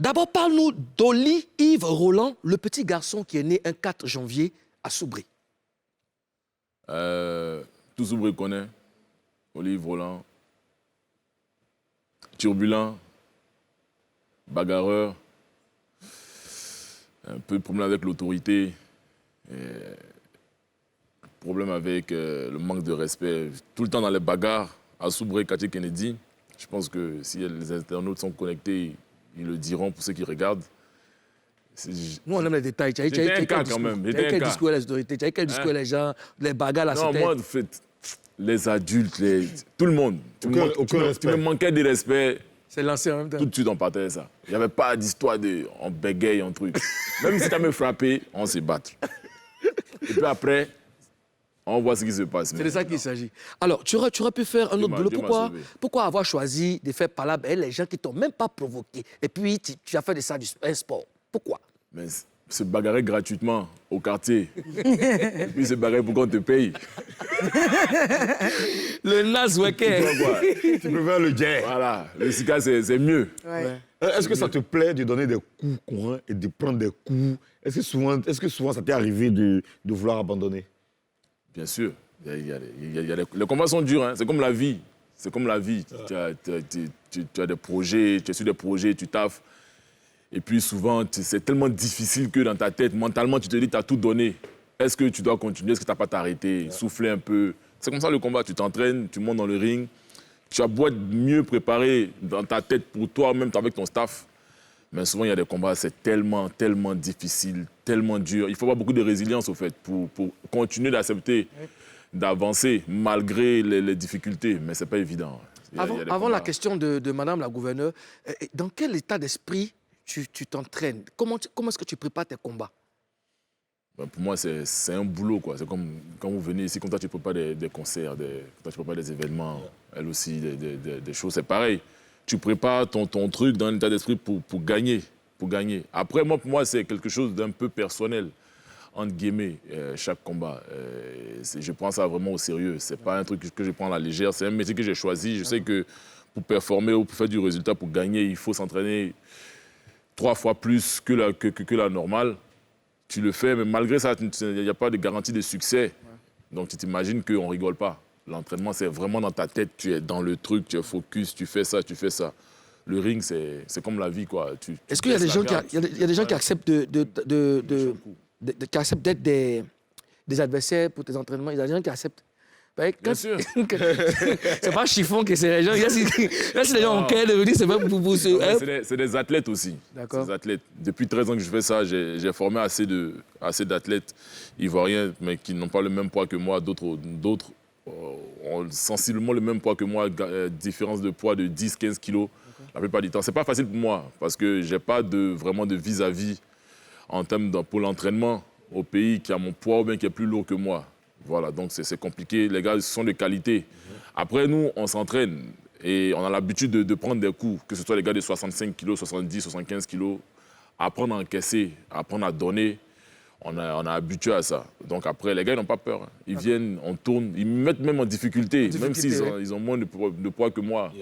D'abord, parle-nous d'Oli Yves Roland, le petit garçon qui est né un 4 janvier à Soubry. Tout Soubry connaît. Oli Yves Roland. Turbulent. Bagarreur. Un peu de problème avec l'autorité. Problème avec le manque de respect. Tout le temps dans les bagarres. À Soubry, Quartier Kennedy. Je pense que si les internautes sont connectés, ils le diront pour ceux qui regardent. Nous, on aime les détails. Tu as un cas quand même. quel discours les autorités? Tu as quel discours les gens, les bagarres là? Non, moi, en fait, les adultes, tout le monde. Tu me manquais de respect. C'est lancé en même temps. Tout de suite, on partait ça. Il n'y avait pas d'histoire de on bégaye, un truc. Même si tu as me frappé, on se bat. Et puis après, on voit ce qui se passe. C'est de ça qu'il s'agit. Alors, tu aurais pu faire un autre boulot. Pourquoi avoir choisi de faire parler avec les gens qui ne t'ont même pas provoqué? Et puis, tu as fait de ça un sport. Pourquoi? Mais se bagarrer gratuitement au quartier. Et puis se bagarrer pour qu'on te paye. Le Nazouéké. Tu préfères le jet. Voilà, le Sika, c'est mieux. Ouais. Est-ce que ça te plaît de donner des coups courants et de prendre des coups? Est-ce que souvent ça t'est arrivé de vouloir abandonner? Bien sûr. Les combats sont durs, hein. C'est comme la vie. C'est comme la vie. Tu as des projets, tu es sur des projets, tu taffes. Et puis souvent, c'est tellement difficile que dans ta tête, mentalement, tu te dis, tu as tout donné. Est-ce que tu dois continuer? Est-ce que tu n'as pas t'arrêter? Souffler un peu. C'est comme ça le combat. Tu t'entraînes, tu montes dans le ring. Tu as beau être mieux préparé dans ta tête pour toi, même avec ton staff. Mais souvent, il y a des combats, c'est tellement, tellement difficile, tellement dur. Il faut avoir beaucoup de résilience, au fait, pour continuer d'accepter, d'avancer, malgré les difficultés. Mais ce n'est pas évident. Avant la question de Madame la gouverneure, dans quel état d'esprit tu t'entraînes? Comment est-ce que tu prépares tes combats? Ben pour moi, c'est un boulot, quoi. C'est comme quand vous venez ici, quand toi, tu prépares des concerts, quand tu prépares des événements, elle aussi, des choses, c'est pareil. Tu prépares ton truc dans un état d'esprit pour gagner. Après, pour moi, c'est quelque chose d'un peu personnel, entre guillemets, chaque combat. Je prends ça vraiment au sérieux. C'est pas un truc que je prends à la légère. C'est un métier que j'ai choisi. Je sais que pour performer ou pour faire du résultat, pour gagner, il faut s'entraîner 3 fois plus que la normale. Tu le fais, mais malgré ça, il n'y a pas de garantie de succès. Donc tu t'imagines qu'on ne rigole pas. L'entraînement, c'est vraiment dans ta tête. Tu es dans le truc, tu es focus, tu fais ça, tu fais ça. Le ring, c'est comme la vie, quoi. Est-ce qu'il y a des gens qui acceptent d'être des adversaires pour tes entraînements? Il y a des gens qui acceptent. Bien sûr. C'est pas chiffon que c'est les gens. Là, si les gens ont qu'à de venir, c'est pas pour se... C'est des athlètes aussi. D'accord. Des athlètes. Depuis 13 ans que je fais ça, j'ai formé assez d'athlètes ivoiriens, mais qui n'ont pas le même poids que moi. D'autres ont sensiblement le même poids que moi, différence de poids de 10-15 kilos. La plupart du temps. C'est pas facile pour moi, parce que j'ai pas vraiment de vis-à-vis en termes pour l'entraînement au pays qui a mon poids ou bien qui est plus lourd que moi. Voilà, donc c'est compliqué. Les gars sont de qualité. Après, nous, on s'entraîne et on a l'habitude de prendre des coups, que ce soit les gars de 65 kilos, 70, 75 kilos, apprendre à encaisser, apprendre à donner. On est habitué à ça. Donc après, les gars, ils n'ont pas peur. Ils viennent, on tourne, ils me mettent même en difficulté même s'ils ont moins de poids que moi.